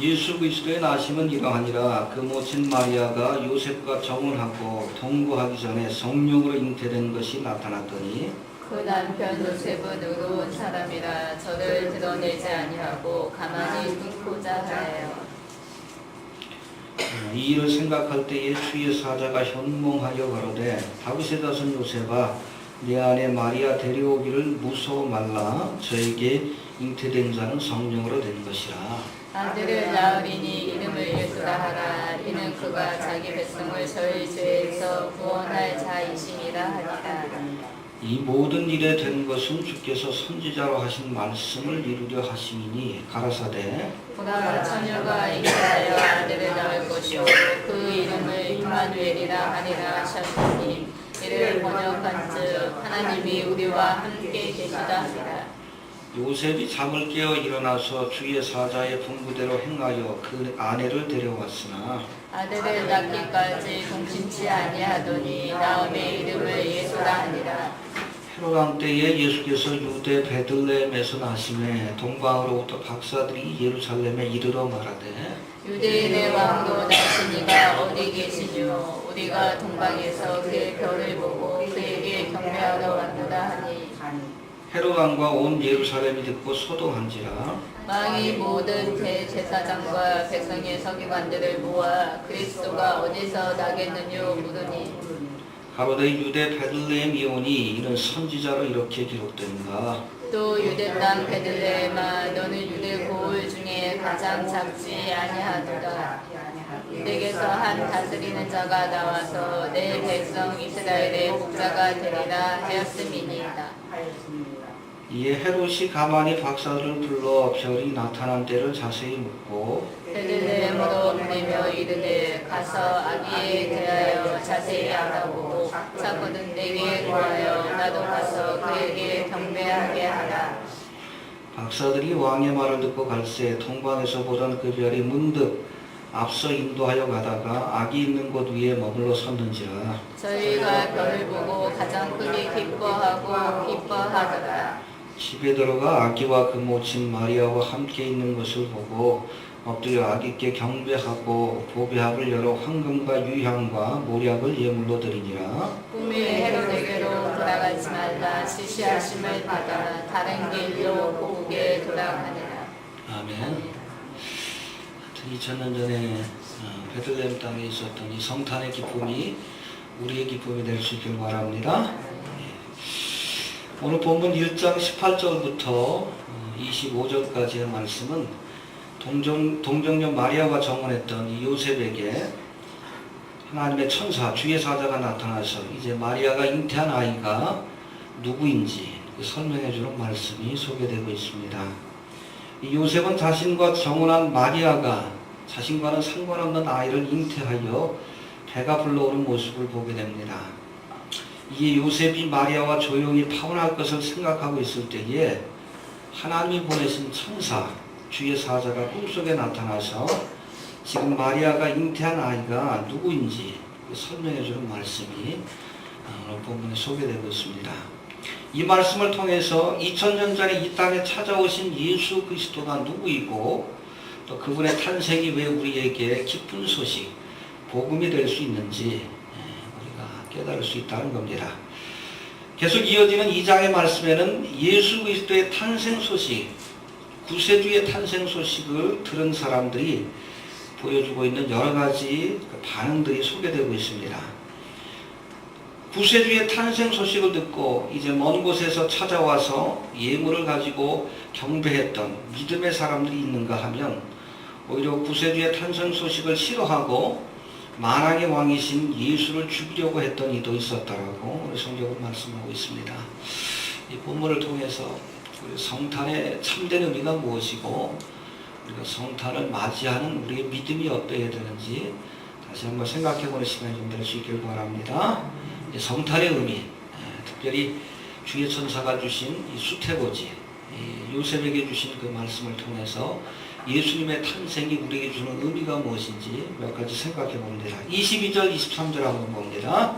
예수 그리스도의 나심은 이러하니라. 그 모친 마리아가 요셉과 정혼하고 동거하기 전에 성령으로 잉태된 것이 나타났더니 그 남편 요셉은 의로운 사람이라 저를 드러내지 아니하고 가만히 두고자 하여요. 이 일을 생각할 때에 주의 사자가 현몽하여 가로되 다윗의 자손 요셉아 내 아내 마리아 데려오기를 무서워 말라. 저에게 잉태된 자는 성령으로 된 것이라. 아들을 낳으리니 이름을 예수라 하라. 이는 그가 자기 백성을 저희 죄에서 구원할 자이심이라 하니라. 이 모든 일에 된 것은 주께서 선지자로 하신 말씀을 이루려 하심이니 가라사대 보라 처녀가 임하여 아들을 낳을 것이요 그 이름을 임마누엘이라 하니라 하셨으니 이를 번역한즉 하나님이 우리와 함께 계시다 하니라. 요셉이 잠을 깨어 일어나서 주의 사자의 분부대로 행하여 그 아내를 데려왔으나 아들을 낳기까지 동심치 아니하더니 나음의 이름을 예수라 하니라. 헤롯 왕 때에 예수께서 유대 베들레헴에서 나심에 동방으로부터 박사들이 예루살렘에 이르러 말하되 유대인의 왕도 나시니가 어디 계시뇨. 우리가 동방에서 그의 별을 보고 그에게 경배하러 왔노라 하니 헤롯 왕과 온 예루살렘이 듣고 소동한지라. 왕이 모든 대제사장과 백성의 서기관들을 모아 그리스도가 어디서 나겠느뇨 물으니 가로되 유대 베들레헴이오니 이는 선지자로 이렇게 기록된가. 또 유대 땅 베들레헴아 너는 유대 고을 중에 가장 작지 아니하도다. 내게서 한 다스리는 자가 나와서 내 백성 이스라엘의 목자가 되리라 하였음이니이다. 이에 헤롯이 가만히 박사들을 불러 별이 나타난 때를 자세히 묻고 베들레헴으로 옮기며 이르되 가서 아기에 대하여 자세히 알아보고 자거든 내게 구하여 나도 가서 그에게 경배하게 하라. 박사들이 왕의 말을 듣고 갈새 동방에서 보던 그 별이 문득 앞서 인도하여 가다가 아기 있는 곳 위에 머물러 섰는지라. 저희가 별을 보고 가장 크게 기뻐하더라. 집에 들어가 아기와 그 모친 마리아와 함께 있는 것을 보고 엎드려 아기께 경배하고 보배합을 열어 황금과 유향과 모략을 예물로 드리니라. 꿈이 헤롯에게로 돌아가지 말라. 지시하심을 받아 다른 길로 고국에 돌아가니라. 아멘. 2000년 전에 베들레헴 땅에 있었던 이 성탄의 기쁨이 우리의 기쁨이 될 수 있길 바랍니다. 오늘 본문 1장 18절부터 25절까지의 말씀은 동정녀 마리아와 정혼했던 이 요셉에게 하나님의 천사 주의 사자가 나타나서 이제 마리아가 잉태한 아이가 누구인지 설명해 주는 말씀이 소개되고 있습니다. 이 요셉은 자신과 정혼한 마리아가 자신과는 상관없는 아이를 잉태하여 배가 불러오는 모습을 보게 됩니다. 이에 요셉이 마리아와 조용히 파혼할 것을 생각하고 있을 때에 하나님이 보내신 천사 주의 사자가 꿈속에 나타나서 지금 마리아가 잉태한 아이가 누구인지 설명해 주는 말씀이 오늘 본문에 소개되고 있습니다. 이 말씀을 통해서 2000년 전에 이 땅에 찾아오신 예수 그리스도가 누구이고 또 그분의 탄생이 왜 우리에게 기쁜 소식, 복음이 될 수 있는지 우리가 깨달을 수 있다는 겁니다. 계속 이어지는 2장의 말씀에는 예수 그리스도의 탄생 소식, 구세주의 탄생 소식을 들은 사람들이 보여주고 있는 여러 가지 반응들이 소개되고 있습니다. 구세주의 탄생 소식을 듣고 이제 먼 곳에서 찾아와서 예물을 가지고 경배했던 믿음의 사람들이 있는가 하면 오히려 구세주의 탄생 소식을 싫어하고 만왕의 왕이신 예수를 죽이려고 했던 이도 있었다라고 우리 성경은 말씀하고 있습니다. 이 본문을 통해서 우리 성탄의 참된 의미가 무엇이고 우리가 성탄을 맞이하는 우리의 믿음이 어떠해야 되는지 다시 한번 생각해보는 시간이 좀 될 수 있길 바랍니다. 성탄의 의미, 특별히 주의 천사가 주신 이 수태고지, 요셉에게 주신 그 말씀을 통해서 예수님의 탄생이 우리에게 주는 의미가 무엇인지 몇 가지 생각해 봅니다. 22절, 23절 한번 봅니다.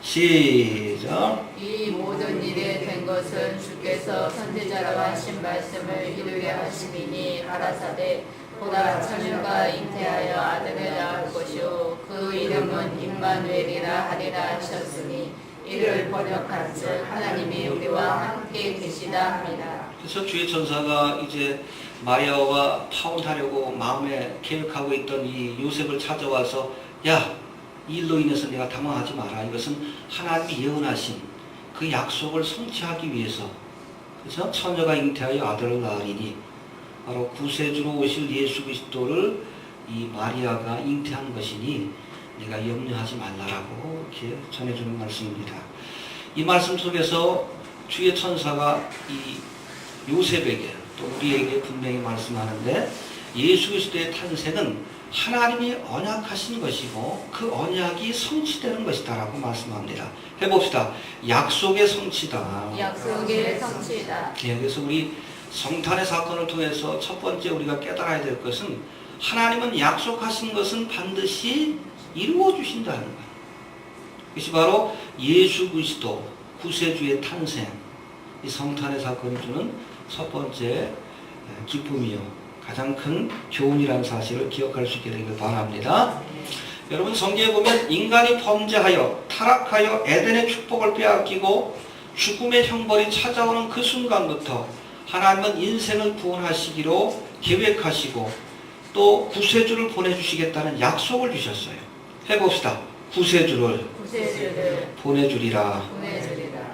시작. 이 모든 일에 된 것은 주께서 선지자로 하신 말씀을 이루게 하심이니 가라사대 보다 처녀가 잉태하여 아들을 낳을 것이요 그 이름은 임마누엘이라 하리라 하셨으니 이를 번역한즉 하나님이 우리와 함께 계시다 합니다. 그래서 주의 천사가 이제 마리아와 파혼하려고 마음에 계획하고 있던 이 요셉을 찾아와서 야, 이 일로 인해서 내가 당황하지 마라. 이것은 하나님이 예언하신 그 약속을 성취하기 위해서. 그래서 처녀가 잉태하여 아들을 낳으리니 바로 구세주로 오실 예수 그리스도를 이 마리아가 잉태한 것이니 내가 염려하지 말라라고 이렇게 전해주는 말씀입니다. 이 말씀 속에서 주의 천사가 이 요셉에게 또 우리에게 분명히 말씀하는데 예수 그리스도의 탄생은 하나님이 언약하신 것이고 그 언약이 성취되는 것이다라고 말씀합니다. 해봅시다. 약속의 성취다. 약속의 성취다. 예, 그래서 우리 성탄의 사건을 통해서 첫 번째 우리가 깨달아야 될 것은 하나님은 약속하신 것은 반드시 이루어 주신다는 거예요. 그것이 바로 예수 그리스도 구세주의 탄생, 이 성탄의 사건이 주는 첫 번째 기쁨이요, 가장 큰 교훈이라는 사실을 기억할 수 있게 되길 바랍니다. 여러분, 성경에 보면 인간이 범죄하여 타락하여 에덴의 축복을 빼앗기고 죽음의 형벌이 찾아오는 그 순간부터 하나님은 인생을 구원하시기로 계획하시고 또 구세주를 보내주시겠다는 약속을 주셨어요. 해봅시다. 구세주를 보내주리라.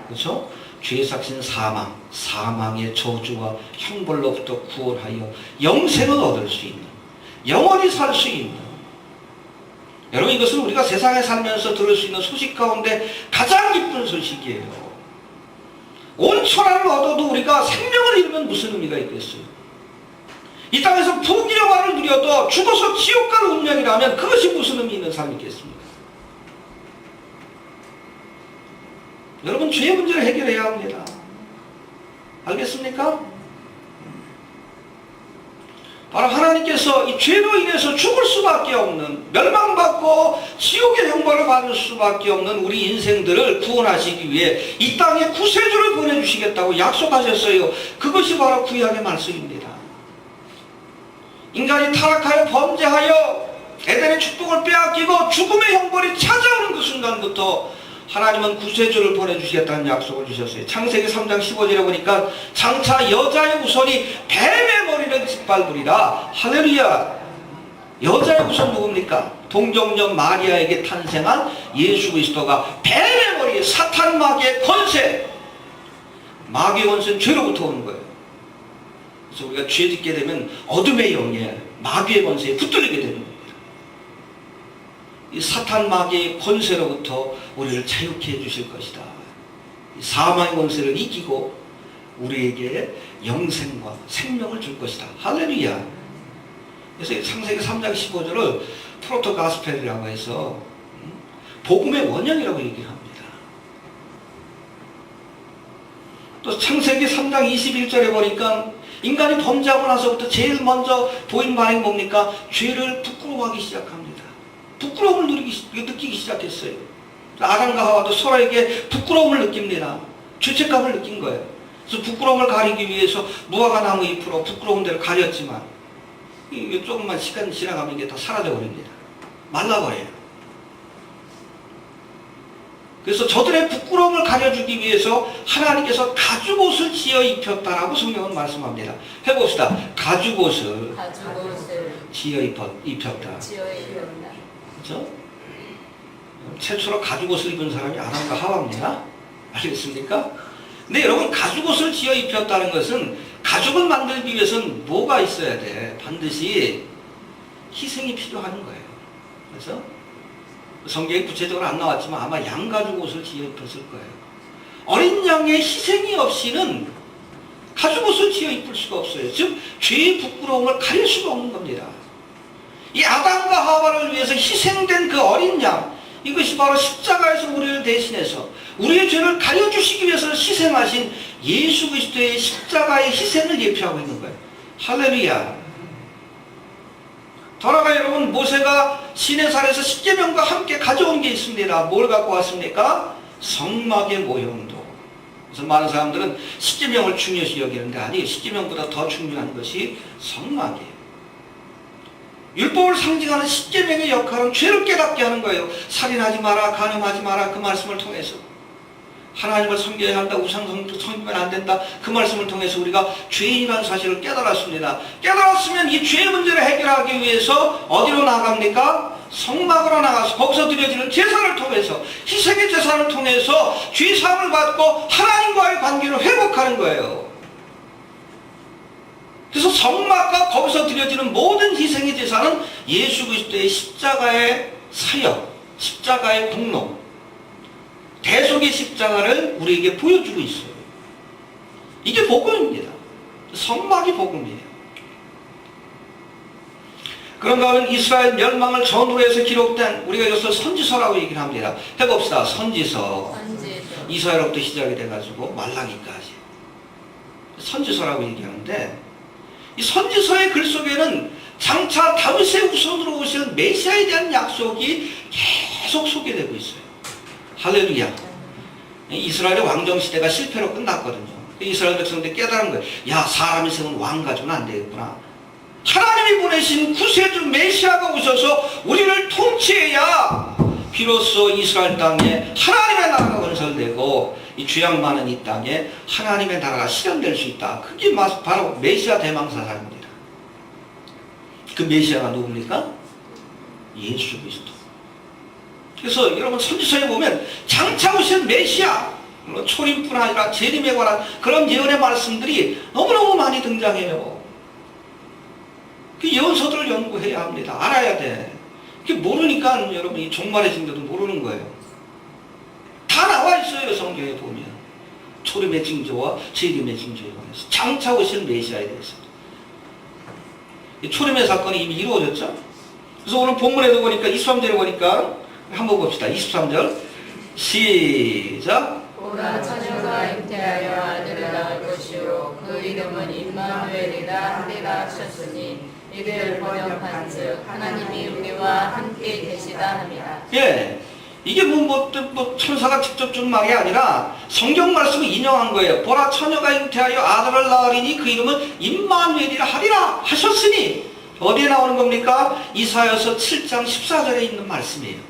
그렇죠? 죄의 삭신 사망, 사망의 저주와 형벌로부터 구원하여 영생을 얻을 수 있는, 영원히 살 수 있는. 여러분, 이것은 우리가 세상에 살면서 들을 수 있는 소식 가운데 가장 기쁜 소식이에요. 온 천하를 얻어도 우리가 생명을 잃으면 무슨 의미가 있겠어요? 이 땅에서 부귀영화를 누려도 죽어서 지옥 갈 운명이라면 그것이 무슨 의미 있는 삶이겠습니까? 여러분, 죄의 문제를 해결해야 합니다. 알겠습니까? 바로 하나님께서 이 죄로 인해서 죽을 수밖에 없는, 멸망받고 지옥의 형벌을 받을 수밖에 없는 우리 인생들을 구원하시기 위해 이 땅에 구세주를 보내주시겠다고 약속하셨어요. 그것이 바로 구약의 말씀입니다. 인간이 타락하여 범죄하여 에덴의 축복을 빼앗기고 죽음의 형벌이 찾아오는 그 순간부터 하나님은 구세주를 보내주시겠다는 약속을 주셨어요. 창세기 3장 15절에 보니까 장차 여자의 우선이 뱀의 머리를 짓밟으리라. 할렐루야. 여자의 우선 누굽니까? 동정녀 마리아에게 탄생한 예수 그리스도가 뱀의 머리, 사탄 마귀의 권세. 마귀의 권세는 죄로부터 오는 거예요. 그래서 우리가 죄 짓게 되면 어둠의 영에 마귀의 권세에 붙들리게 되는 거예요. 이 사탄 마귀의 권세로부터 우리를 자유케 해주실 것이다. 이 사망의 권세를 이기고 우리에게 영생과 생명을 줄 것이다. 할렐루야. 그래서 창세기 3장 15절을 프로토가스펠이라고 해서 복음의 원형이라고 얘기를 합니다. 또 창세기 3장 21절에 보니까 인간이 범죄하고 나서부터 제일 먼저 보인 반응이 뭡니까? 죄를 부끄러워하기 시작합니다. 부끄러움을 느끼기 시작했어요. 아담과 하와도 서로에게 부끄러움을 느낍니다. 죄책감을 느낀 거예요. 그래서 부끄러움을 가리기 위해서 무화과 나무 잎으로 부끄러운 데를 가렸지만 이게 조금만 시간 지나가면 이게 다 사라져 버립니다. 말라버려요. 그래서 저들의 부끄러움을 가려주기 위해서 하나님께서 가죽옷을 지어 입혔다라고 성경은 말씀합니다. 해봅시다. 가죽옷을 지어 입혔다. 그렇죠? 최초로 가죽옷을 입은 사람이 아담과 하와입니다. 알겠습니까? 근데 여러분, 가죽옷을 지어 입혔다는 것은 가죽을 만들기 위해서는 뭐가 있어야 돼? 반드시 희생이 필요한 거예요. 그래서 성경에 구체적으로 안 나왔지만 아마 양가죽옷을 지어 입혔을 거예요. 어린 양의 희생이 없이는 가죽옷을 지어 입을 수가 없어요. 즉 죄의 부끄러움을 가릴 수가 없는 겁니다. 이 아담과 하와를 위해서 희생된 그 어린 양, 이것이 바로 십자가에서 우리를 대신해서 우리의 죄를 가려주시기 위해서 희생하신 예수 그리스도의 십자가의 희생을 예표하고 있는 거예요. 할렐루야. 더나아가 여러분, 모세가 시내산에서 십계명과 함께 가져온 게 있습니다. 뭘 갖고 왔습니까? 성막의 모형도. 그래서 많은 사람들은 십계명을 중요시 여기는데 아니, 십계명보다 더 중요한 것이 성막이에요. 율법을 상징하는 십계명의 역할은 죄를 깨닫게 하는 거예요. 살인하지 마라, 간음하지 마라, 그 말씀을 통해서. 하나님을 섬겨야 한다, 우상 섬기면 안 된다, 그 말씀을 통해서 우리가 죄인이라는 사실을 깨달았습니다. 깨달았으면 이 죄 문제를 해결하기 위해서 어디로 나갑니까? 성막으로 나가서 거기서 드려지는 제사를 통해서, 희생의 제사를 통해서 죄사함을 받고 하나님과의 관계를 회복하는 거예요. 그래서 성막과 거기서 드려지는 모든 희생의 제사는 예수 그리스도의 십자가의 사역, 십자가의 공로, 대속의 십자가를 우리에게 보여주고 있어요. 이게 복음입니다. 성막이 복음이에요. 그런가 하면 이스라엘 멸망을 전후로 해서 기록된, 우리가 이것을 선지서라고 얘기를 합니다. 해봅시다. 선지서. 이사야로부터 시작이 돼가지고 말라기까지 선지서라고 얘기하는데, 이 선지서의 글 속에는 장차 다윗의 후손으로 오시는 메시아에 대한 약속이 계속 소개되고 있어요. 할렐루야. 이스라엘의 왕정시대가 실패로 끝났거든요. 이스라엘 백성들이 깨달은 거예요. 야, 사람이 세운 왕 가지고는 안 되겠구나. 하나님이 보내신 구세주 메시아가 오셔서 우리를 통치해야 비로소 이스라엘 땅에 하나님의 나라가 건설되고 이 죄악 많은 이 땅에 하나님의 나라가 실현될 수 있다. 그게 바로 메시아 대망사사입니다. 그 메시아가 누굽니까? 예수 그리스도. 그래서 여러분 선지서에 보면 장차 오실 메시아, 물론 초림뿐 아니라 재림에 관한 그런 예언의 말씀들이 너무너무 많이 등장해요. 그 예언서들을 연구해야 합니다. 알아야 돼. 그게 모르니까 여러분이 종말해진데도 모르는 거예요. 다 나와 있어요. 성경에 보면 초림의 징조와 재림의 징조에 관해서, 장차 오실 메시아에 대해서. 초림의 사건이 이미 이루어졌죠. 그래서 오늘 본문에도 보니까 23절에 보니까 한번 봅시다. 23절 시작. 보라, 처녀가 잉태하여 아들을 낳을 것이요 그 이름은 임마누엘이라 하리라 하셨으니 이를 번역한즉 하나님이 우리와 함께 계시다 함이라. 예, 이게 뭐 천사가 직접 준 말이 아니라 성경 말씀을 인용한 거예요. 보라, 처녀가 잉태하여 아들을 낳으리니 그 이름은 임마누엘이라 하리라 하셨으니, 어디에 나오는 겁니까? 이사야서 7장 14절에 있는 말씀이에요.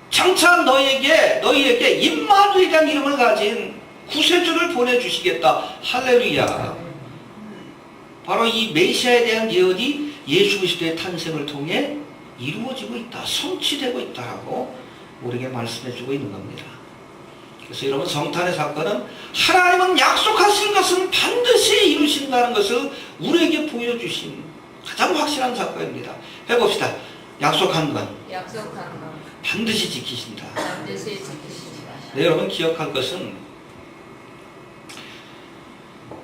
장차 너희에게 임마누엘이라는 이름을 가진 구세주를 보내주시겠다. 할렐루야. 바로 이 메시아에 대한 예언이 예수 그리스도의 탄생을 통해 이루어지고 있다, 성취되고 있다라고 우리에게 말씀해주고 있는 겁니다. 그래서 여러분, 성탄의 사건은 하나님은 약속하신 것은 반드시 이루신다는 것을 우리에게 보여주신 가장 확실한 사건입니다. 해봅시다. 약속한 건 반드시 지키신다. 네, 여러분 기억할 것은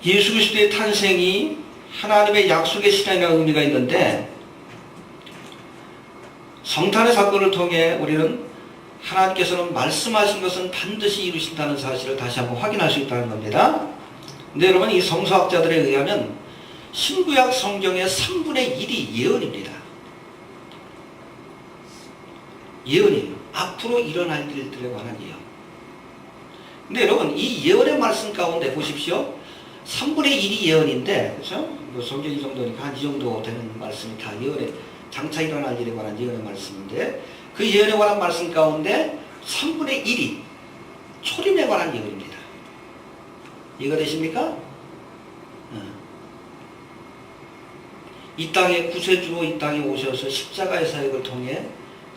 예수 그리스도의 탄생이 하나님의 약속의 실현이라는 의미가 있는데, 성탄의 사건을 통해 우리는 하나님께서는 말씀하신 것은 반드시 이루신다는 사실을 다시 한번 확인할 수 있다는 겁니다. 근데 여러분, 이 성서학자들에 의하면 신구약 성경의 3분의 1이 예언입니다. 예언이에요. 앞으로 일어날 일들에 관한 예언. 근데 여러분, 이 예언의 말씀 가운데 보십시오. 3분의 1이 예언인데, 그렇죠? 뭐 성경 이 정도니까 한 이 정도 되는 말씀이 다 예언의, 장차 일어날 일에 관한 예언의 말씀인데, 그 예언에 관한 말씀 가운데 3분의 1이 초림에 관한 예언입니다. 이해가 되십니까? 이 땅에 구세주로 이 땅에 오셔서 십자가의 사역을 통해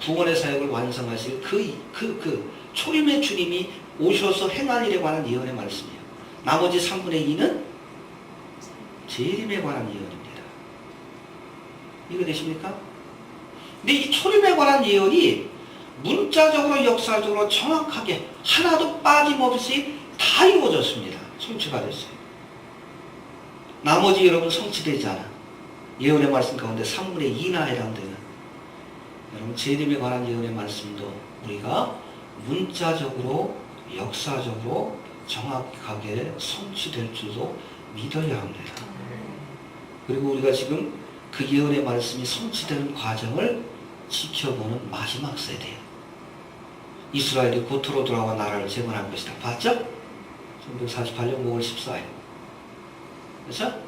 구원의 사역을 완성하실 그 초림의 주님이 오셔서 행할 일에 관한 예언의 말씀이에요. 나머지 3분의 2는 재림에 관한 예언입니다. 이해되십니까? 근데 이 초림에 관한 예언이 문자적으로 역사적으로 정확하게 하나도 빠짐없이 다 이루어졌습니다. 성취가 됐어요. 나머지 여러분 성취되지 않아. 예언의 말씀 가운데 3분의 2나 해당되는 여러분 재림에 관한 예언의 말씀도 우리가 문자적으로 역사적으로 정확하게 성취될 줄도 믿어야 합니다. 그리고 우리가 지금 그 예언의 말씀이 성취되는 과정을 지켜보는 마지막 세대예요. 이스라엘이 고토로 돌아와 나라를 재건할 것이다. 봤죠? 1948년 5월 14일. 그렇죠?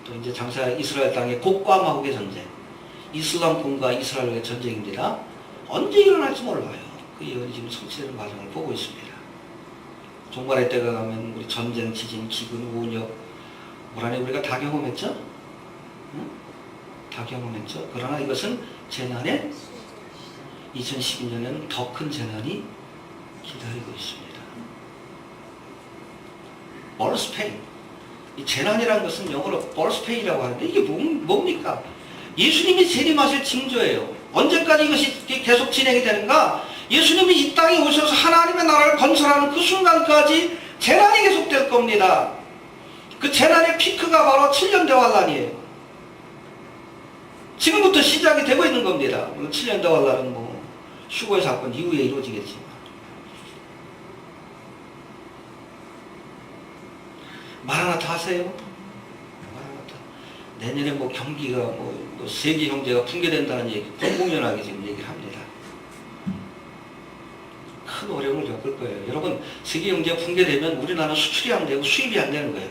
또 이제 장사 이스라엘 땅의 곡과 마곡의 전쟁, 이슬람권과 이스라엘의 전쟁입니다. 언제 일어날지 몰라요. 그 예언이 지금 성취되는 과정을 보고 있습니다. 종말의 때가 가면 우리 전쟁, 지진, 기근, 우녀, 뭐라니 우리가 다 경험했죠? 응? 다 경험했죠. 그러나 이것은 재난의 2012년에는 더 큰 재난이 기다리고 있습니다. 버스페인. 이 재난이라는 것은 영어로 버스페인이라고 하는데 이게 뭡니까? 예수님이 재림하실 징조예요. 언제까지 이것이 계속 진행이 되는가? 예수님이 이 땅에 오셔서 하나님의 나라를 건설하는 그 순간까지 재난이 계속될 겁니다. 그 재난의 피크가 바로 7년 대환란이에요. 지금부터 시작이 되고 있는 겁니다. 물론 7년 대환란은 뭐 슈거의 사건 이후에 이루어지겠지만. 마라나타 하세요? 마라나타. 내년에 뭐 경기가 뭐 세계 경제가 붕괴된다는 얘기 공공연하게 지금 얘기를 합니다. 큰 어려움을 겪을 거예요. 여러분, 세계 경제가 붕괴되면 우리나라는 수출이 안 되고 수입이 안 되는 거예요.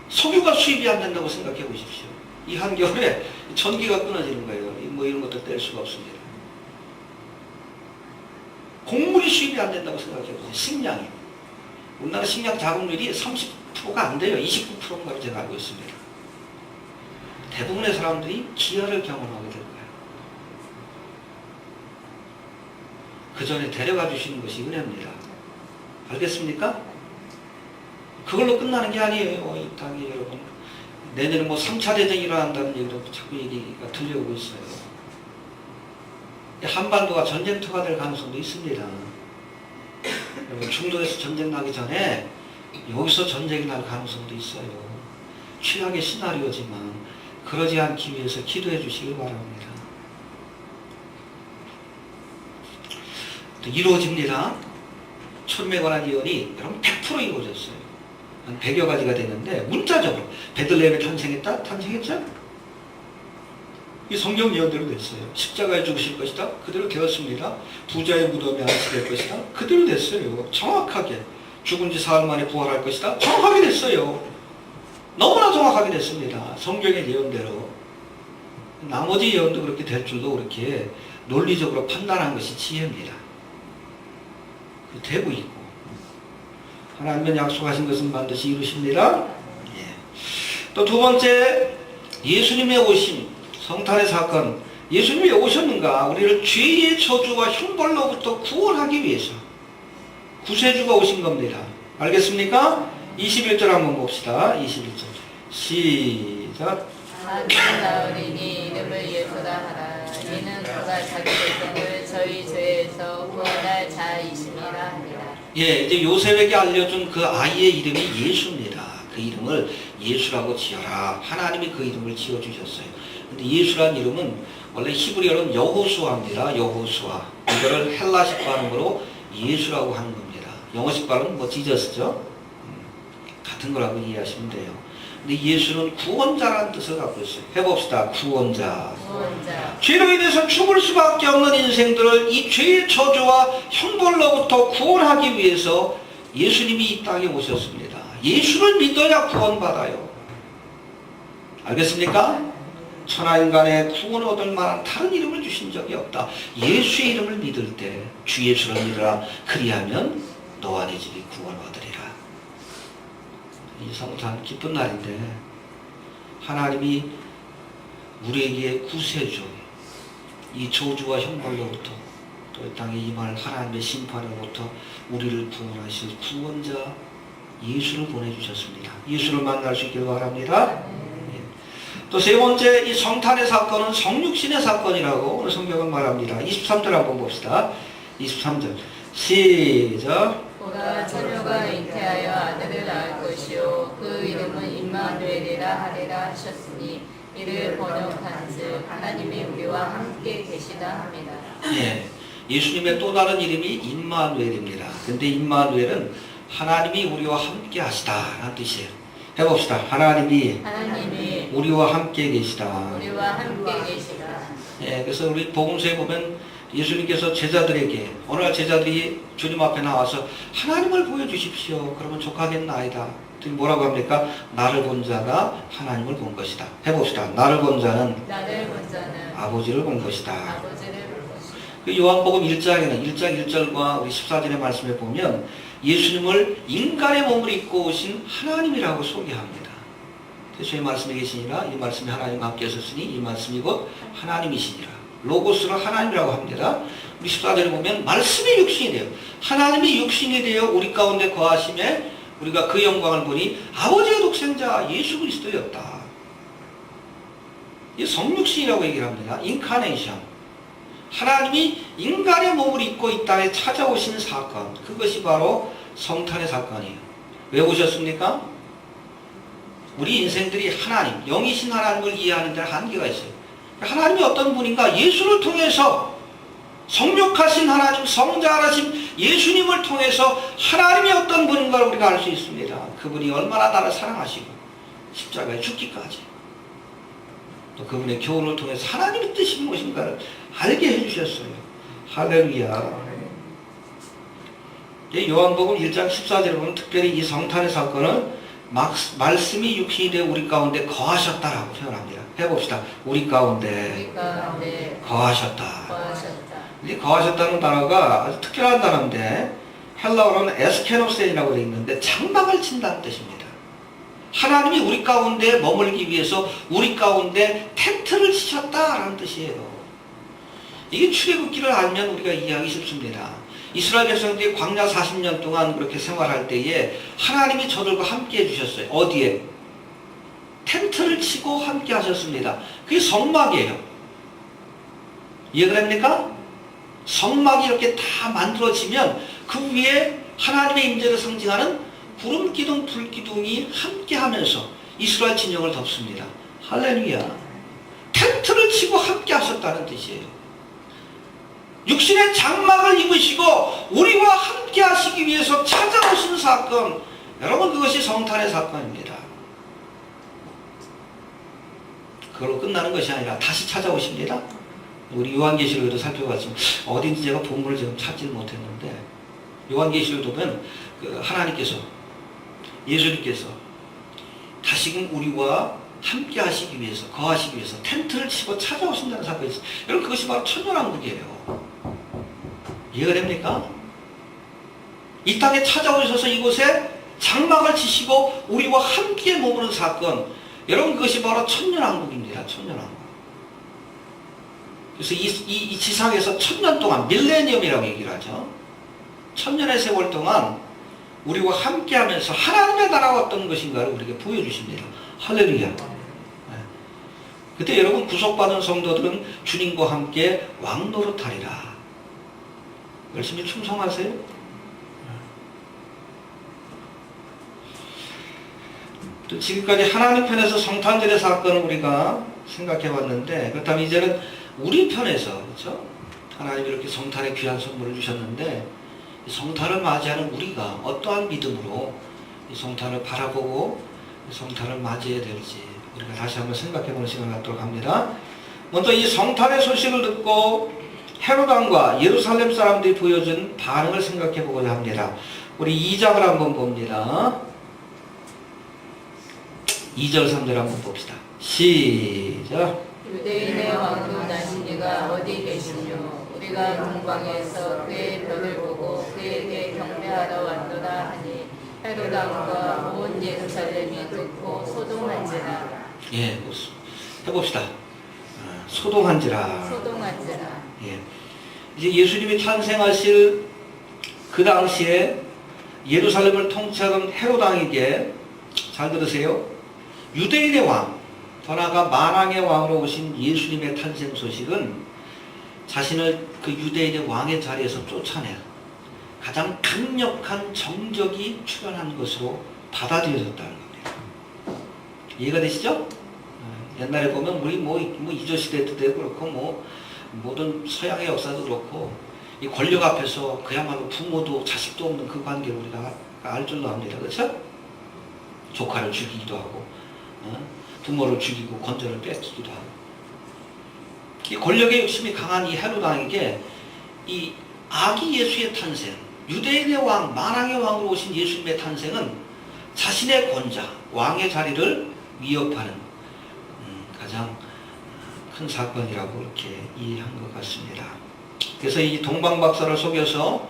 석유가 수입이 안 된다고 생각해 보십시오. 이 한겨울에 전기가 끊어지는 거예요. 뭐 이런 것도 뗄 수가 없습니다. 곡물이 수입이 안 된다고 생각해 보세요. 식량이. 우리나라 식량 자급률이 30%가 안 돼요. 29%인가로 제가 알고 있습니다. 대부분의 사람들이 기아를 경험하게 될 거예요. 그 전에 데려가 주시는 것이 은혜입니다. 알겠습니까? 그걸로 끝나는 게 아니에요. 이 땅에 여러분. 내년에 뭐 3차 대전이 일어난다는 얘기도 자꾸 얘기가 들려오고 있어요. 한반도가 전쟁터가 될 가능성도 있습니다. 여러분, 중동에서 전쟁 나기 전에 여기서 전쟁이 날 가능성도 있어요. 최악의 시나리오지만 그러지 않기 위해서 기도해 주시길 바랍니다. 또 이루어집니다. 초림에 관한 예언이 여러분 100% 이루어졌어요. 한 100여 가지가 되는데 문자적으로 베들레헴에 탄생했다? 탄생했죠? 이 성경 예언대로 됐어요. 십자가에 죽으실 것이다? 그대로 되었습니다. 부자의 무덤에 안치될 것이다? 그대로 됐어요. 정확하게. 죽은 지 사흘 만에 부활할 것이다? 정확하게 됐어요. 너무나 정확하게 됐습니다. 성경의 예언대로. 나머지 예언도 그렇게 될 줄도 그렇게 논리적으로 판단한 것이 지혜입니다. 되고 있고. 하나님은 약속하신 것은 반드시 이루십니다. 예. 또 두 번째, 예수님의 오심, 성탄의 사건. 예수님이 오셨는가? 우리를 죄의 저주와 형벌로부터 구원하기 위해서 구세주가 오신 겁니다. 알겠습니까? 21절 한번 봅시다. 21절. 시작. 아들 나으리니 이름을 예수라 하라. 이는 그가 자기 백성을 저희 죄에서 구원할 자이심이라 하니라. 예, 이제 요셉에게 알려준 그 아이의 이름이 예수입니다. 그 이름을 예수라고 지어라. 하나님이 그 이름을 지어주셨어요. 근데 예수란 이름은 원래 히브리어로는 여호수아입니다. 여호수아. 이거를 헬라식 발음으로 예수라고 하는 겁니다. 영어식 발음은 뭐 지저스죠. 같은 거라고 이해하시면 돼요. 근데 예수는 구원자라는 뜻을 갖고 있어요. 해봅시다. 구원자. 구원자. 죄로 인해서 죽을 수밖에 없는 인생들을 이 죄의 저주와 형벌로부터 구원하기 위해서 예수님이 이 땅에 오셨습니다. 예수를 믿어야 구원받아요. 알겠습니까? 천하인간의 구원을 얻을 만한 다른 이름을 주신 적이 없다. 예수의 이름을 믿을 때 주 예수를 믿으라. 그리하면 너와 네 집이 구원을 얻으리라. 이 성탄 기쁜 날인데 하나님이 우리에게 구세주, 이 저주와 형벌로부터 또 이 땅에 임할 하나님의 심판으로부터 우리를 구원하실 구원자 예수를 보내주셨습니다. 예수를 만날 수 있길 바랍니다. 또 세 번째, 이 성탄의 사건은 성육신의 사건이라고 오늘 성경은 말합니다. 23절 한번 봅시다. 23절 시작. 그가 처녀가 잉태하여 아들을 낳을 것이요 그 이름은 임마누엘이라 하리라 하셨으니 이를 번역한즉 하나님이 우리와 함께 계시다 합니다. 예, 예수님의 또 다른 이름이 임마누엘입니다. 근데 임마누엘은 하나님이 우리와 함께 하시다라는 뜻이에요. 해봅시다. 하나님이 우리와 함께 계시다. 우리와 함께 계시다. 예, 그래서 우리 복음서에 보면 예수님께서 제자들에게 어느 날 제자들이 주님 앞에 나와서 하나님을 보여주십시오. 그러면 족하겠나이다. 뭐라고 합니까? 나를 본 자가 하나님을 본 것이다. 해봅시다. 나를 본 자는 아버지를 본 것이다. 그 요한복음 1장에는 1장 1절과 우리 14절의 말씀에 보면 예수님을 인간의 몸을 입고 오신 하나님이라고 소개합니다. 주의 말씀에 계시니라 이 말씀이 하나님과 함께 하셨으니 이 말씀이 곧 하나님이시니라. 로고스를 하나님이라고 합니다. 우리 14절에 보면 말씀이 육신이 되어 하나님이 육신이 되어 우리 가운데 거하심에 우리가 그 영광을 보니 아버지의 독생자 예수 그리스도였다. 이 성육신이라고 얘기를 합니다. 인카네이션. 하나님이 인간의 몸을 입고 이 땅에 찾아오신 사건, 그것이 바로 성탄의 사건이에요. 왜 오셨습니까? 우리 인생들이 하나님, 영이신 하나님을 이해하는 데는 한계가 있어요. 하나님이 어떤 분인가? 예수를 통해서 성육하신 하나님, 성자하신 예수님을 통해서 하나님이 어떤 분인가를 우리가 알 수 있습니다. 그분이 얼마나 나를 사랑하시고 십자가에 죽기까지 또 그분의 교훈을 통해서 하나님의 뜻이 무엇인가를 알게 해주셨어요. 할렐루야. 요한복음 1장 14절에 보면 특별히 이 성탄의 사건은 말씀이 육신이 되어 우리 가운데 거하셨다라고 표현합니다. 해봅시다. 우리 가운데 거하셨다. 이 거하셨다는 단어가 아주 특별한 단어인데 헬라어로는 에스케노센이라고 되어 있는데 장막을 친다는 뜻입니다. 하나님이 우리 가운데 머물기 위해서 우리 가운데 텐트를 치셨다라는 뜻이에요. 이게 출애굽기를 알면 우리가 이해하기 쉽습니다. 이스라엘 백성들이 광야 40년 동안 그렇게 생활할 때에 하나님이 저들과 함께 해주셨어요. 어디에? 텐트를 치고 함께 하셨습니다. 그게 성막이에요. 이해가 됩니까? 성막이 이렇게 다 만들어지면 그 위에 하나님의 임재를 상징하는 구름 기둥, 불 기둥이 함께 하면서 이스라엘 진영을 덮습니다. 할렐루야. 텐트를 치고 함께 하셨다는 뜻이에요. 육신의 장막을 입으시고 우리와 함께 하시기 위해서 찾아오신 사건, 여러분 그것이 성탄의 사건입니다. 그걸로 끝나는 것이 아니라 다시 찾아오십니다. 우리 요한계시록에도 살펴봤지만 어딘지 제가 본문을 지금 찾지 못했는데 요한계시록에 보면 하나님께서 예수님께서 다시금 우리와 함께 하시기 위해서 거하시기 위해서 텐트를 치고 찾아오신다는 사건이 있어요. 여러분 그것이 바로 천년왕국이에요. 이해가 됩니까? 이 땅에 찾아오셔서 이곳에 장막을 치시고 우리와 함께 머무는 사건, 여러분 그것이 바로 천년왕국입니다. 천년왕국. 그래서 이 지상에서 1000년 동안 밀레니엄이라고 얘기를 하죠. 1000년의 세월 동안 우리와 함께 하면서 하나님의 나라가 어떤 것인가를 우리에게 보여주십니다. 할렐루야. 그때 여러분 구속받은 성도들은 주님과 함께 왕노릇하리라. 열심히 충성하세요. 또 지금까지 하나님 편에서 성탄절의 사건을 우리가 생각해 봤는데, 그렇다면 이제는 우리 편에서, 그렇죠? 하나님이 이렇게 성탄의 귀한 선물을 주셨는데 이 성탄을 맞이하는 우리가 어떠한 믿음으로 이 성탄을 바라보고 이 성탄을 맞이해야 될지 우리가 다시 한번 생각해 보는 시간을 갖도록 합니다. 먼저 이 성탄의 소식을 듣고 헤롯 왕과 예루살렘 사람들이 보여준 반응을 생각해 보고자 합니다. 우리 2장을 한번 봅니다. 2절 3절 한번 봅시다. 시작. 유대인의 왕도 나신 이가 어디 계시뇨? 우리가 동방에서 그의 별을 보고 그에게 경배하러 왔도다 하니 헤롯 왕과 온 예루살렘이 듣고 소동한지라. 예, 해봅시다. 소동한지라. 예. 이제 예수님이 탄생하실 그 당시에 예루살렘을 통치하던 헤롯 왕에게, 잘 들으세요, 유대인의 왕, 더 나아가 만왕의 왕으로 오신 예수님의 탄생 소식은 자신을 그 유대인의 왕의 자리에서 쫓아내 가장 강력한 정적이 출현한 것으로 받아들여졌다는 겁니다. 이해가 되시죠? 옛날에 보면 우리 이조시대 때도 그렇고 모든 서양의 역사도 그렇고 이 권력 앞에서 그야말로 부모도 자식도 없는 그 관계를 우리가 알 줄로 압니다. 그렇죠? 조카를 죽이기도 하고 부모를 죽이고 건전을 뺏기기도 하고, 이 권력의 욕심이 강한 이 헤롯 왕에게 이 아기 예수의 탄생, 유대인의 왕, 만왕의 왕으로 오신 예수님의 탄생은 자신의 권자, 왕의 자리를 위협하는 가장 큰 사건이라고 이렇게 이해한 것 같습니다. 그래서 이 동방박사를 속여서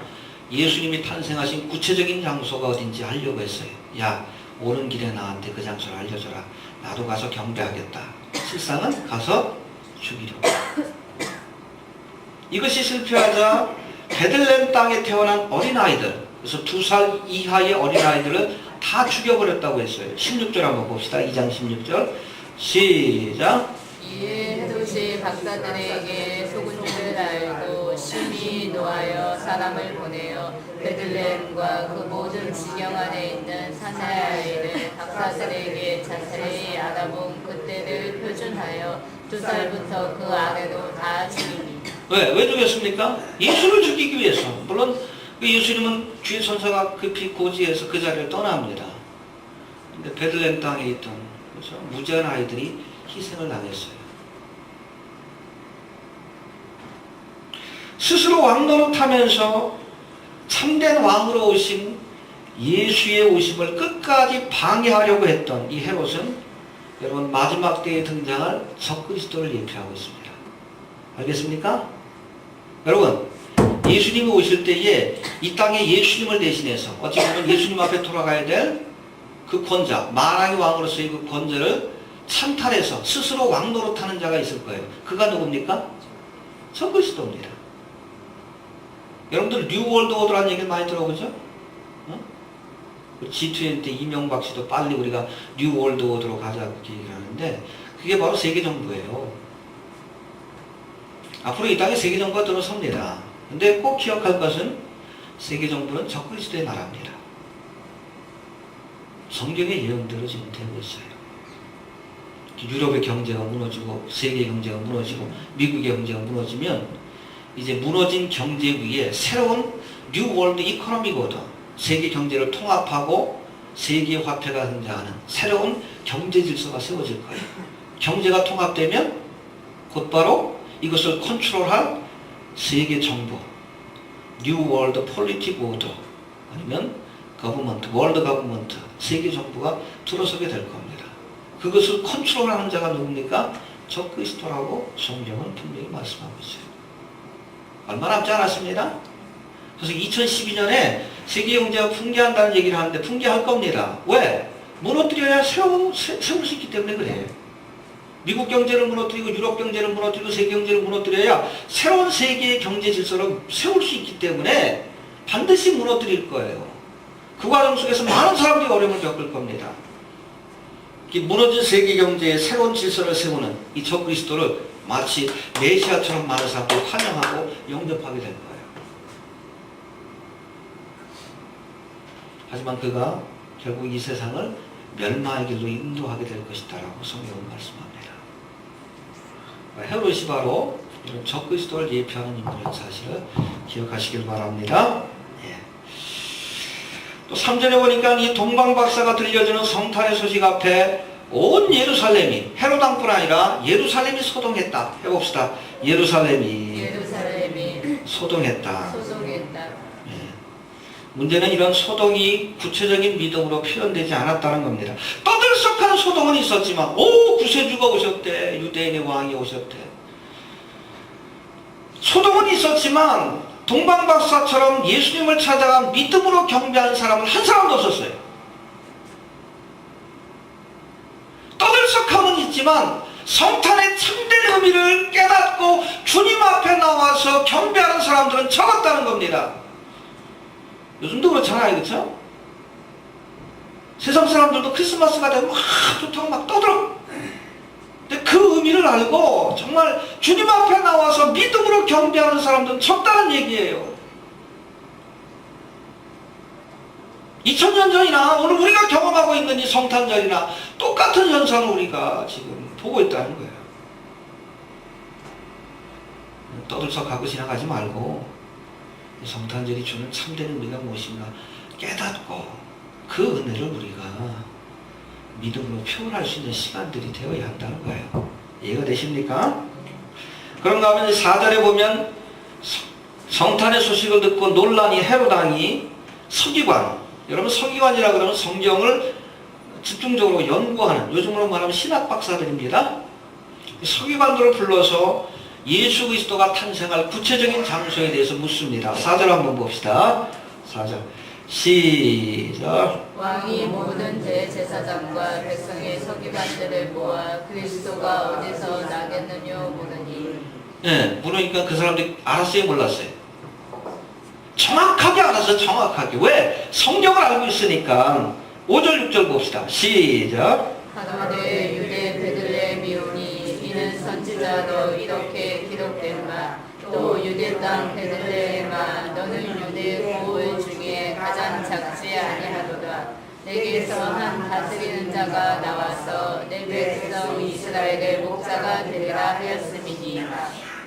예수님이 탄생하신 구체적인 장소가 어딘지 알려고 했어요. 야, 오는 길에 나한테 그 장소를 알려줘라. 나도 가서 경배하겠다. 실상은 가서 죽이려고. 이것이 실패하자 베들레헴 땅에 태어난 어린아이들, 그래서 2살 이하의 어린아이들을 다 죽여버렸다고 했어요. 16절 한번 봅시다. 2장 16절 시작. 이에 헤롯이 박사들에게 속은 줄을 알고 심히 노하여 사람을 보내어 베들레헴과 그 모든 지경 안에 있는 사내 아이를 박사들에게 자세히 알아본 그때를 표준하여 2살부터 그 아래로 다 죽이니. 왜 죽였습니까? 예수를 죽이기 위해서. 물론 예수님은 주의 천사가 급히 고지해서 그 자리를 떠납니다. 근데 베들레헴 땅에 있던 그렇죠? 무지한 아이들이 희생을 당했어요. 스스로 왕노릇하면서 참된 왕으로 오신 예수의 오심을 끝까지 방해하려고 했던 이 헤롯은 여러분 마지막 때에 등장할 적그리스도를 예표하고 있습니다. 알겠습니까? 여러분 예수님이 오실 때에 이 땅에 예수님을 대신해서 어찌 보면 예수님 앞에 돌아가야 될 그 권자, 만왕의 왕으로서의 그 권자를 찬탈해서 스스로 왕노릇하는 자가 있을 거예요. 그가 누굽니까? 적그리스도입니다. 여러분들 뉴월드 오더라는 얘기를 많이 들어보죠? 어? G20 때 이명박 씨도 빨리 우리가 뉴월드 오더로 가자 그렇게 얘기를 하는데 그게 바로 세계정부예요. 앞으로 이 땅에 세계정부가 들어섭니다. 근데 꼭 기억할 것은 세계정부는 적그리스도의 나라입니다. 성경의 예언대로 지금 되고 있어요. 유럽의 경제가 무너지고 세계 경제가 무너지고 미국의 경제가 무너지면 이제 무너진 경제 위에 새로운 뉴 월드 이코노믹 오더, 세계 경제를 통합하고 세계 화폐가 등장하는 새로운 경제 질서가 세워질 거예요. 경제가 통합되면 곧바로 이것을 컨트롤할 세계 정부, 뉴 월드 폴리틱 오더 아니면 거버먼트, 월드 거버먼트, 세계 정부가 들어서게 될 겁니다. 그것을 컨트롤하는 자가 누굽니까? 적그리스도라고 성경은 분명히 말씀하고 있어요. 얼마 남지 않았습니다. 그래서 2012년에 세계 경제가 붕괴한다는 얘기를 하는데 붕괴할 겁니다. 왜? 무너뜨려야 세울 수 있기 때문에 그래요. 미국 경제를 무너뜨리고 유럽 경제를 무너뜨리고 세계 경제를 무너뜨려야 새로운 세계의 경제 질서를 세울 수 있기 때문에 반드시 무너뜨릴 거예요. 그 과정 속에서 많은 사람들이 어려움을 겪을 겁니다. 이 무너진 세계 경제의 새로운 질서를 세우는 이 적그리스도를 마치 메시아처럼 많은 사람들이 환영하고 영접하게 될 거예요. 하지만 그가 결국 이 세상을 멸망의 길로 인도하게 될 것이다 라고 성경은 말씀합니다. 헤롯이 바로 이런 적그리스도를 예표하는 인물인 사실을 기억하시길 바랍니다. 또 3절에 보니까 이 동방박사가 들려주는 성탄의 소식 앞에 온 예루살렘이 헤롯 왕뿐 아니라 예루살렘이 소동했다. 해봅시다. 예루살렘이 소동했다. 문제는 이런 소동이 구체적인 믿음으로 표현되지 않았다는 겁니다. 떠들썩한 소동은 있었지만 구세주가 오셨대. 유대인의 왕이 오셨대. 소동은 있었지만 동방박사처럼 예수님을 찾아가 믿음으로 경배하는 사람은 한 사람도 없었어요. 떠들썩함은 있지만 성탄의 참된 의미를 깨닫고 주님 앞에 나와서 경배하는 사람들은 적었다는 겁니다. 요즘도 그렇잖아요. 그렇죠? 세상 사람들도 크리스마스가 되면 막 좋다고 막 떠들어. 근데 그 의미를 알고 정말 주님 앞에 나와서 믿음으로 경배하는 사람들은 적다는 얘기예요. 2000년 전이나 오늘 우리가 경험하고 있는 이 성탄절이나 똑같은 현상을 우리가 지금 보고 있다는 거예요. 떠들썩하고 지나가지 말고 이 성탄절이 주는 참된 의미가 무엇인가 깨닫고 그 은혜를 우리가 믿음으로 표현할 수 있는 시간들이 되어야 한다는 거예요. 이해가 되십니까? 그런가 하면 4절에 보면 성탄의 소식을 듣고 놀란 이 헤롯 왕이 서기관, 여러분 서기관이라 그러면 성경을 집중적으로 연구하는, 요즘으로 말하면 신학 박사들입니다. 서기관들을 불러서 예수 그리스도가 탄생할 구체적인 장소에 대해서 묻습니다. 4절 한번 봅시다. 4절 시작. 왕이 모든 대제사장과 백성의 서기관들을 모아 그리스도가 어디서 나겠느냐 묻으니. 네, 물으니까 그 사람들이 알았어요, 몰랐어요? 정확하게 알았어요, 정확하게. 왜? 성경을 알고 있으니까. 5절 6절 봅시다. 시작. 가로되 유대 베들레헴이오니 이는 선지자로 이렇게 기록된 바 또 유대 땅 베들레헴아 너는 유대 고을 중에 가장 작지 아니하도다. 내게서 한 다스리는 자가 나와서 내 백성 이스라엘의 목자가 되리라 하였음이니.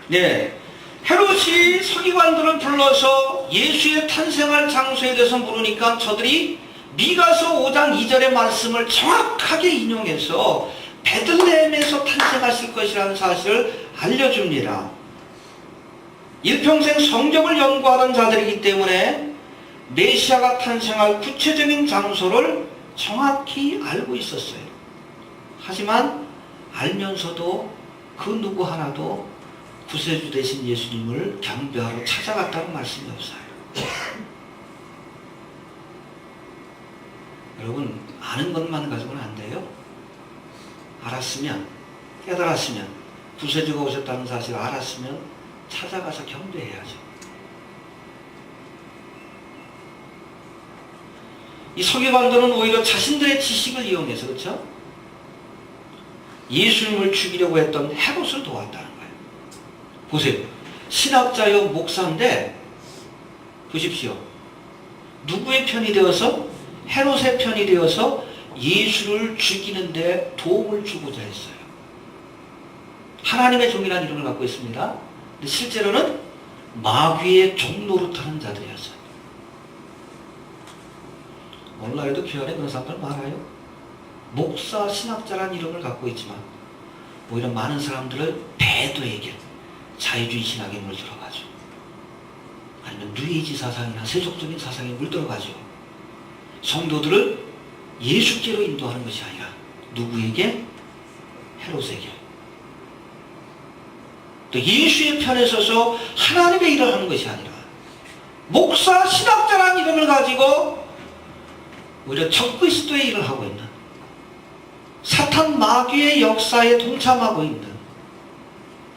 네, 헤롯이 서기관들을 불러서 예수의 탄생할 장소에 대해서 물으니까 저들이 미가서 5장 2절의 말씀을 정확하게 인용해서 베들레헴에서 탄생하실 것이라는 사실을 알려줍니다. 일평생 성경을 연구하던 자들이기 때문에 메시아가 탄생할 구체적인 장소를 정확히 알고 있었어요. 하지만 알면서도 그 누구 하나도 구세주 되신 예수님을 경배하러 찾아갔다는 말씀이 없어요. 여러분, 아는 것만 가지고는 안 돼요. 알았으면, 깨달았으면, 구세주가 오셨다는 사실을 알았으면 찾아가서 경배해야죠. 이 서기관들은 오히려 자신들의 지식을 이용해서, 그렇죠? 예수님을 죽이려고 했던 헤롯을 도왔다는 거예요. 보세요. 신학자요 목사인데 보십시오. 누구의 편이 되어서? 헤롯의 편이 되어서 예수를 죽이는데 도움을 주고자 했어요. 하나님의 종이라는 이름을 갖고 있습니다. 근데 실제로는 마귀의 종 노릇하는 자들이었어요. 오늘날에도 교회 안에 그런 사람들 많아요. 목사, 신학자라는 이름을 갖고 있지만 오히려 많은 사람들을 배도에게 자유주의 신학에 물들어가죠. 아니면 누이지 사상이나 세속적인 사상에 물들어가죠. 성도들을 예수께로 인도하는 것이 아니라 누구에게? 헤롯에게. 또 예수의 편에 서서 하나님의 일을 하는 것이 아니라 목사, 신학자라는 이름을 가지고 오히려 적그리스도의 일을 하고 있는, 사탄 마귀의 역사에 동참하고 있는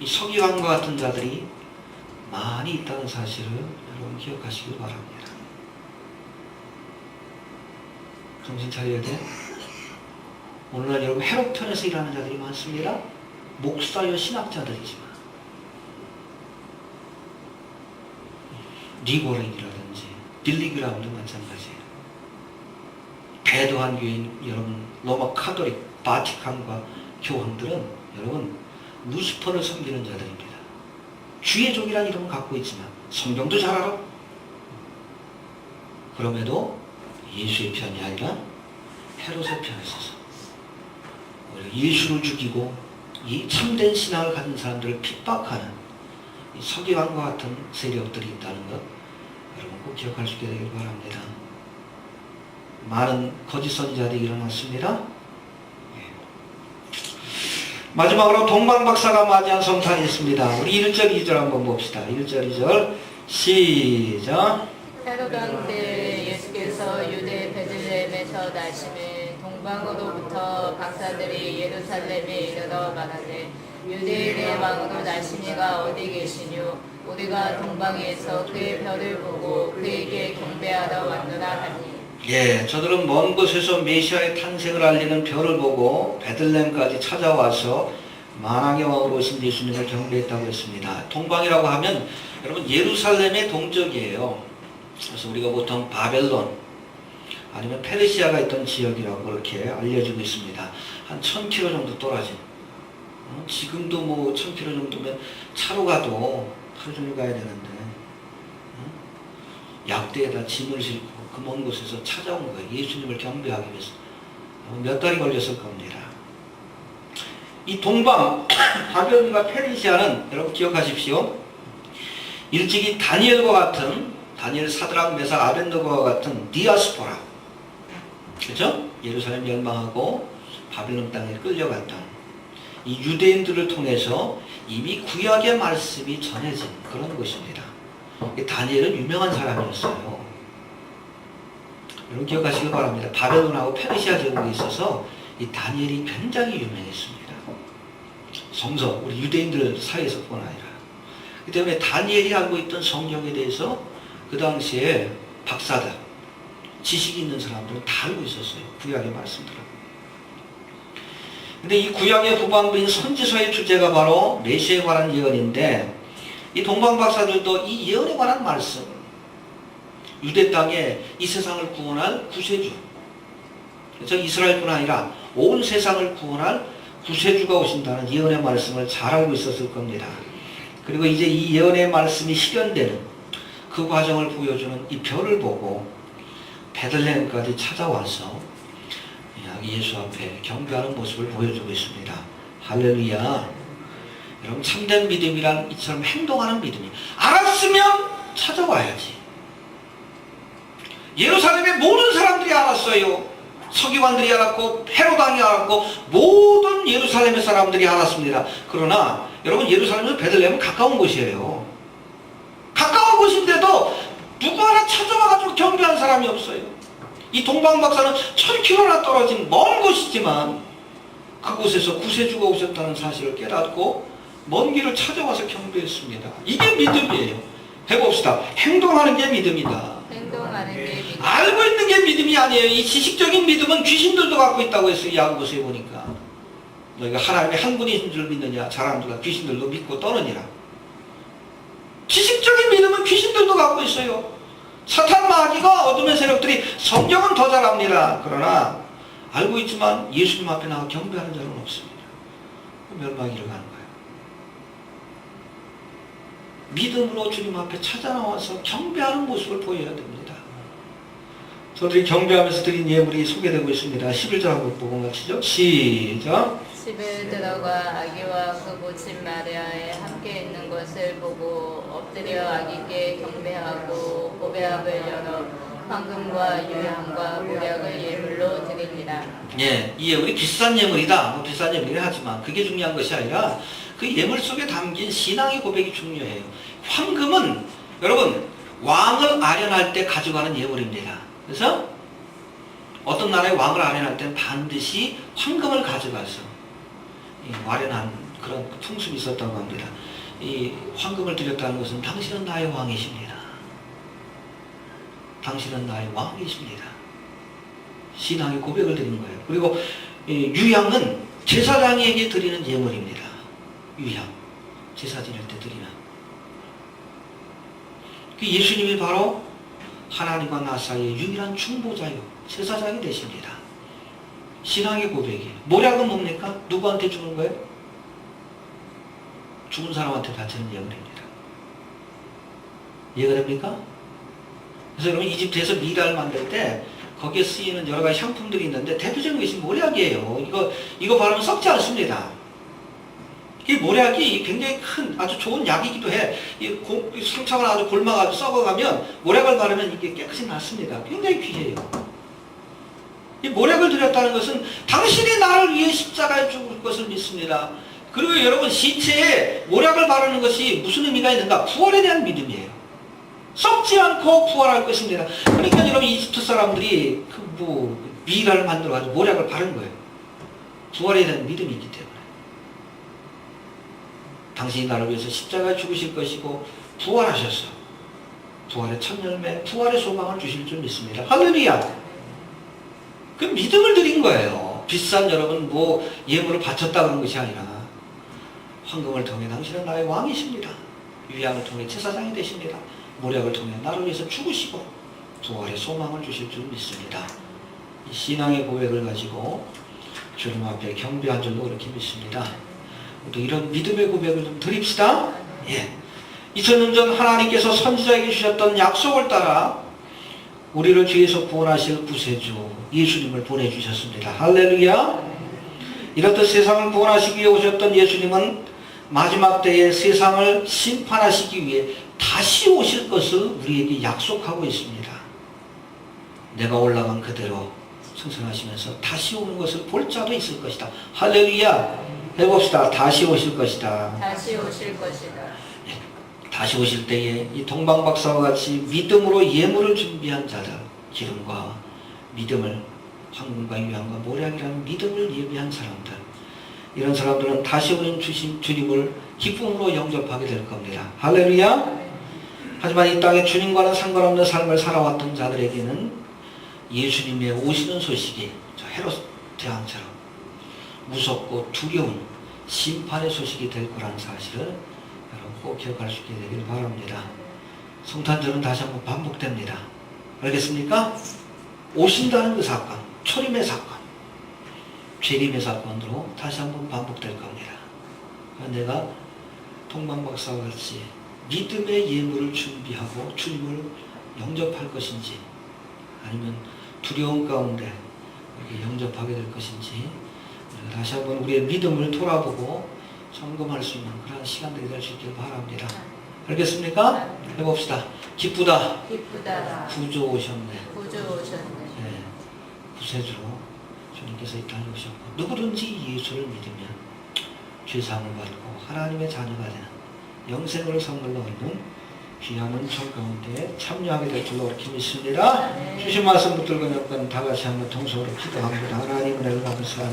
이 서기관과 같은 자들이 많이 있다는 사실을 여러분 기억하시길 바랍니다. 정신 차려야 돼. 오늘날 여러분 헤롯 편에서 일하는 자들이 많습니다. 목사여 신학자들이지만 리고랭이라든지 빌리그라운드 마찬가지예요. 배도한 교인 여러분, 로마 카톨릭, 바티칸과 교황들은 여러분 루시퍼를 섬기는 자들입니다. 주의 종이라는 이름을 갖고 있지만 성경도 잘 알아. 그럼에도 예수의 편이 아니라 헤롯의 편에 서서 예수를 죽이고 이 참된 신앙을 가진 사람들을 핍박하는 이 서기관과 같은 세력들이 있다는 것 여러분 꼭 기억할 수 있게 되길 바랍니다. 많은 거짓 선지자들이 일어났습니다. 마지막으로 동방박사가 맞이한 성탄이 있습니다. 우리 1절 2절 한번 봅시다. 1절 2절 시작. 헤롯 왕 때 예수께서 유대 베들레헴에서 나심에 동방으로부터 박사들이 예루살렘에 이르러 말하되 유대인의 왕으로 나심이가 어디 계시뇨? 우리가 동방에서 그의 별을 보고 그에게 경배하러 왔노라 하니. 예, 저들은 먼 곳에서 메시아의 탄생을 알리는 별을 보고 베들레헴까지 찾아와서 만왕의 왕으로 오신 예수님을 경배했다고 했습니다. 동방이라고 하면 여러분 예루살렘의 동쪽이에요. 그래서 우리가 보통 바벨론 아니면 페르시아가 있던 지역이라고 그렇게 알려지고 있습니다. 한 1000km 정도 떨어진. 지금도 뭐 1000km 정도면 차로 가도 하루 종일 가야 되는데 약대에다 짐을 싣고 그 먼 곳에서 찾아온 거예요. 예수님을 경배하기 위해서. 몇 달이 걸렸을 겁니다. 이 동방, 바벨론과 페르시아는 여러분 기억하십시오. 일찍이 다니엘과 같은, 다니엘, 사드락, 메삭, 아벤노고와 같은 디아스포라. 그렇죠? 예루살렘 멸망하고 바빌론 땅에 끌려갔던 이 유대인들을 통해서 이미 구약의 말씀이 전해진 그런 것입니다. 다니엘은 유명한 사람이었어요. 여러분 기억하시기 바랍니다. 바벨론하고 페르시아 제국에 있어서 이 다니엘이 굉장히 유명했습니다. 성서, 우리 유대인들 사이에서뿐 아니라. 그 때문에 다니엘이 알고 있던 성경에 대해서 그 당시에 박사들, 지식이 있는 사람들은 다 알고 있었어요. 구약의 말씀들은. 근데 이 구약의 후반부인 선지서의 주제가 바로 메시아에 관한 예언인데, 이 동방박사들도 이 예언에 관한 말씀, 유대 땅에 이 세상을 구원할 구세주, 그래서 이스라엘뿐 아니라 온 세상을 구원할 구세주가 오신다는 예언의 말씀을 잘 알고 있었을 겁니다. 그리고 이제 이 예언의 말씀이 실현되는 그 과정을 보여주는 이 별을 보고 베들레헴까지 찾아와서 예수 앞에 경배하는 모습을 보여주고 있습니다. 할렐루야. 여러분 참된 믿음이란 이처럼 행동하는 믿음이, 알았으면 찾아와야지. 예루살렘의 모든 사람들이 알았어요. 서기관들이 알았고 헤롯 왕이 알았고 모든 예루살렘의 사람들이 알았습니다. 그러나 여러분 예루살렘에서 베들레헴은 가까운 곳이에요. 가까운 곳인데도 누구 하나 찾아와가지고 경배한 사람이 없어요. 이 동방박사는 1000km나 떨어진 먼 곳이지만 그곳에서 구세주가 오셨다는 사실을 깨닫고 먼 길을 찾아와서 경배했습니다. 이게 믿음이에요. 해봅시다. 행동하는 게 믿음이다. 행동하는 게 믿음. 알고 있는 게 믿음이 아니에요. 이 지식적인 믿음은 귀신들도 갖고 있다고 했어요. 야고보서에 보니까. 너희가 하나님의 한 분이신 줄 믿느냐? 사람들과 귀신들도 믿고 떠느니라. 지식적인 믿음은 귀신들도 갖고 있어요. 사탄 마귀가 어둠의 세력들이 성경은 더 잘합니다. 그러나 알고 있지만 예수님 앞에 나가 경배하는 자는 없습니다. 멸망이를 가는 거예요. 믿음으로 주님 앞에 찾아 나와서 경배하는 모습을 보여야 됩니다. 저들이 경배하면서 드린 예물이 소개되고 있습니다. 11절하고 보고 마치죠. 시작. 집에 들어가 아기와 그 모친 마리아에 함께 있는 것을 보고 엎드려 아기께 경배하고 보배압을 열어 황금과 유향과 모략을 예물로 드립니다. 예, 이 예물이 비싼 예물이다. 비싼 예물이긴 하지만 그게 중요한 것이 아니라 그 예물 속에 담긴 신앙의 고백이 중요해요. 황금은 여러분 왕을 아련할 때 가져가는 예물입니다. 그래서 어떤 나라의 왕을 아련할 때는 반드시 황금을 가져가서 아련한 그런 풍습이 있었다고 합니다. 이 황금을 드렸다는 것은 당신은 나의 왕이십니다. 당신은 나의 왕이십니다. 신앙의 고백을 드리는 거예요. 그리고 유향은 제사장에게 드리는 예물입니다. 유향, 제사 지낼 때 드리는. 그 예수님이 바로 하나님과 나 사이의 유일한 중보자요, 제사장이 되십니다. 신앙의 고백이에요. 모략은 뭡니까? 누구한테 주는 거예요? 죽은 사람한테 바치는 예물입니다. 이해가 됩니까? 그래서 여러분 이집트에서 미라를 만들 때 거기에 쓰이는 여러 가지 향품들이 있는데 대표적인 것이 모략이에요. 이거 바르면 썩지 않습니다. 이 모략이 굉장히 큰 아주 좋은 약이기도 해. 이 상처가 아주 골마가지고 썩어가면 모략을 바르면 이게 깨끗이 낫습니다. 굉장히 귀해요. 이 모략을 드렸다는 것은 당신이 나를 위해 십자가에 죽을 것을 믿습니다. 그리고 여러분 시체에 모략을 바르는 것이 무슨 의미가 있는가? 부활에 대한 믿음이에요. 썩지 않고 부활할 것입니다. 그러니까 여러분 이집트 사람들이 미라를 만들어가지고 모략을 바른 거예요. 부활에 대한 믿음이 있기 때문에. 당신이 나를 위해서 십자가에 죽으실 것이고 부활하셨어. 부활의 첫 열매, 부활의 소망을 주실 줄 믿습니다. 할렐루야. 그 믿음을 드린 거예요. 비싼 여러분 예물을 바쳤다 그런 것이 아니라 황금을 통해 당신은 나의 왕이십니다. 유향을 통해 제사장이 되십니다. 모략을 통해 나를 위해서 죽으시고 부활의 소망을 주실 줄 믿습니다. 이 신앙의 고백을 가지고 주님 앞에 경배한 줄로 그렇게 믿습니다. 또 이런 믿음의 고백을 좀 드립시다. 예. 2000년 전 하나님께서 선지자에게 주셨던 약속을 따라 우리를 죄에서 구원하실 구세주 예수님을 보내주셨습니다. 할렐루야. 이렇듯 세상을 구원하시기 위해 오셨던 예수님은 마지막 때에 세상을 심판하시기 위해 다시 오실 것을 우리에게 약속하고 있습니다. 내가 올라간 그대로 승선하시면서 다시 오는 것을 볼 자도 있을 것이다. 할렐루야. 해봅시다. 다시 오실 것이다. 다시 오실 것이다. 다시 오실 때에 이 동방박사와 같이 믿음으로 예물을 준비한 자들, 기름과 믿음을, 황금과 유향과 모략이라는 믿음을 예비한 사람들, 이런 사람들은 다시 오는 주님을 기쁨으로 영접하게 될 겁니다. 할렐루야. 하지만 이 땅에 주님과는 상관없는 삶을 살아왔던 자들에게는 예수님의 오시는 소식이 저 헤롯 대왕처럼 무섭고 두려운 심판의 소식이 될 거라는 사실을 여러분 꼭 기억할 수 있게 되길 바랍니다. 성탄절은 다시 한번 반복됩니다. 알겠습니까? 오신다는 그 사건, 초림의 사건, 재림의 사건으로 다시 한번 반복될 겁니다. 내가 동방박사와 같이 믿음의 예물을 준비하고 주님을 영접할 것인지, 아니면 두려움 가운데 이렇게 영접하게 될 것인지, 다시 한번 우리의 믿음을 돌아보고 점검할 수 있는 그런 시간들이 될 수 있길 바랍니다. 알겠습니까? 해봅시다. 기쁘다. 기쁘다. 구주 오셨네. 구주 오셨네. 네, 구세주로 주님께서 이 땅에 오셨고, 누구든지 예수를 믿으면 죄사함을 받고 하나님의 자녀가 되는 영생을 선물로 얻는 귀한 은총 가운데 참여하게 될 줄로 그렇게 믿습니다. 주신 말씀 붙들고 몇 번 다 같이 한번 통성으로 기도합니다. 하나님 은혜를 감사합니다.